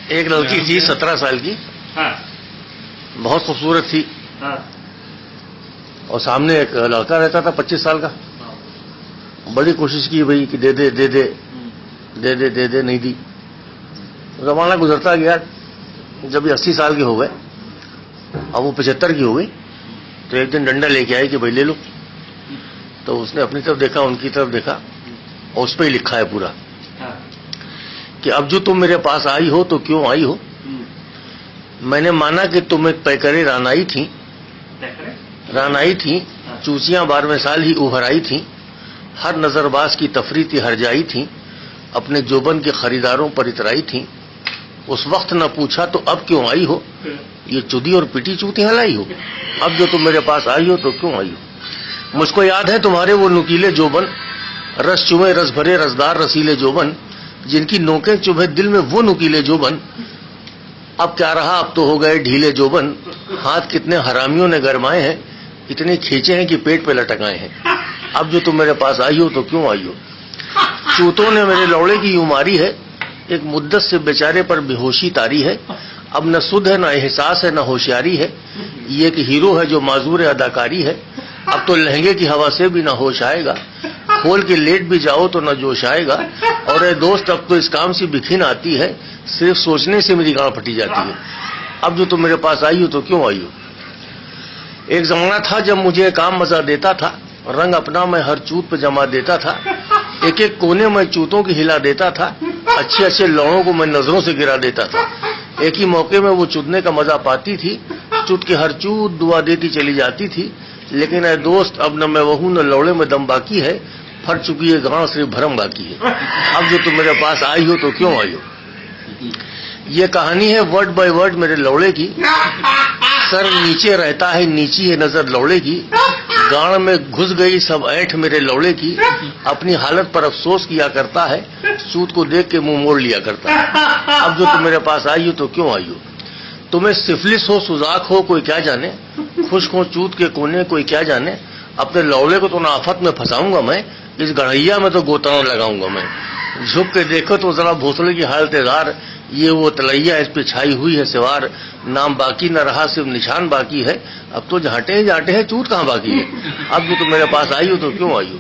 ایک لڑکی تھی 17 سال کی، بہت خوبصورت تھی، اور سامنے ایک لڑکا رہتا تھا 25 سال کا. بڑی کوشش کی بھائی کہ دے دے دے دے دے دے دے دے، نہیں دی. زمانہ گزرتا گیا، جب یہ 80 سال کے ہو گئے، اب وہ 75 کی ہو گئی، تو ایک دن ڈنڈا لے کے آئی کہ بھائی لے لو. تو اس نے اپنی طرف دیکھا، ان کی طرف دیکھا، اور اس پہ ہی لکھا ہے پورا کہ اب جو تم میرے پاس آئی ہو تو کیوں آئی ہو؟ میں نے مانا کہ تم ایک پیکرے رانائی تھی، چوسیاں 12ویں سال ہی ابھر آئی تھیں، ہر نظر باز کی تفریح تھی ہر جائی تھیں، اپنے جوبن کے خریداروں پر اترائی تھیں. اس وقت نہ پوچھا تو اب کیوں آئی ہو؟ یہ چودی اور پٹی چوتی ہلائی ہو؟ اب جو تم میرے پاس آئی ہو تو کیوں آئی ہو؟ مجھ کو یاد ہے تمہارے وہ نکیلے جوبن، رس چومے رس بھرے رسدار رسیلے جوبن، جن کی نوکیں چبھے دل میں وہ نکیلے جوبن. اب کیا رہا، اب تو ہو گئے ڈھیلے جوبن، ہاتھ کتنے حرامیوں نے گرمائے ہیں، اتنے کھینچے ہیں کہ پیٹ پہ لٹکائے ہیں. اب جو تم میرے پاس آئی ہو تو کیوں آئی ہو؟ چوتوں نے میرے لوڑے کی یوں ماری ہے، ایک مدت سے بیچارے پر بے ہوشی تاری ہے. اب نہ سدھ ہے نہ احساس ہے نہ ہوشیاری ہے، یہ ایک ہیرو ہے جو معذور اداکاری ہے. اب تو لہنگے کی ہوا سے بھی نہ ہوش آئے گا، کھول کے لیٹ بھی جاؤ تو نہ جوش آئے گا. اور اے دوست اب تو اس کام سے بکھن آتی ہے، صرف سوچنے سے میری گاں پھٹی جاتی ہے. اب جو تم میرے پاس آئی ہو تو کیوں آئی ہو؟ ایک زمانہ تھا جب مجھے کام مزہ دیتا تھا، رنگ اپنا میں ہر چوت پہ جما دیتا تھا، ایک ایک کونے میں چوتوں کی ہلا دیتا تھا، اچھے اچھے لوڑوں کو میں نظروں سے گرا دیتا تھا. ایک ہی موقع میں وہ چودنے کا مزہ پاتی تھی، چوت کی ہر چوت دعا دیتی چلی جاتی تھی. لیکن اے دوست اب نہ میں وہوں نہ لوڑے میں دم باقی ہے، پھٹ چکی ہے گاں صرف بھرم باقی ہے. اب جو تم میرے پاس آئی ہو تو کیوں آئی ہو؟ یہ کہانی ہے ورڈ بائی ورڈ میرے لوڑے کی. سر نیچے رہتا ہے نیچی ہے نظر لوڑے کی، گاڑ میں گھس گئی سب اینٹھ میرے لوڑے کی. اپنی حالت پر افسوس کیا کرتا ہے، چوت کو دیکھ کے منہ موڑ لیا کرتا ہے. اب جو تم میرے پاس آئی ہو تو کیوں آئی ہو؟ تمہیں سفلس ہو سوزاک ہو کوئی کیا جانے، خشک ہو چوت کے کونے کوئی کیا جانے. اپنے لوڑے کو تو نہ آفت میں پھنساؤں گا میں، اس گڑھیا میں تو گوتاؤں لگاؤں گا میں. جھک کے دیکھو تو ذرا بھوسڑے کی حالت زار، یہ وہ تلیا اس پہ چھائی ہوئی ہے سوار. نام باقی نہ رہا صرف نشان باقی ہے، اب تو جھانٹے ہی جانٹے ہیں چوت کہاں باقی ہے. اب جو تم میرے پاس آئی ہو تو کیوں آئی ہو؟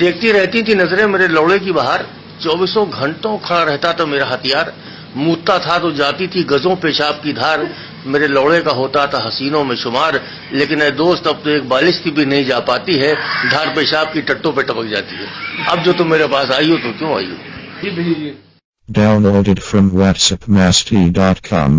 دیکھتی رہتی تھی نظریں میرے لوڑے کی بہار، 24 گھنٹوں کھڑا رہتا تھا میرا ہتھیار. موتتا تھا تو جاتی تھی گزوں پیشاب کی دھار، میرے لوڑے کا ہوتا تھا حسینوں میں شمار. لیکن اے دوست اب تو ایک بالش کی بھی نہیں جا پاتی ہے، دھار پیشاب کی ٹٹوں پہ ٹپک جاتی ہے. اب جو تم میرے پاس آئی ہو تو کیوں آئی ہو؟ Downloaded from WhatsAppmasti.com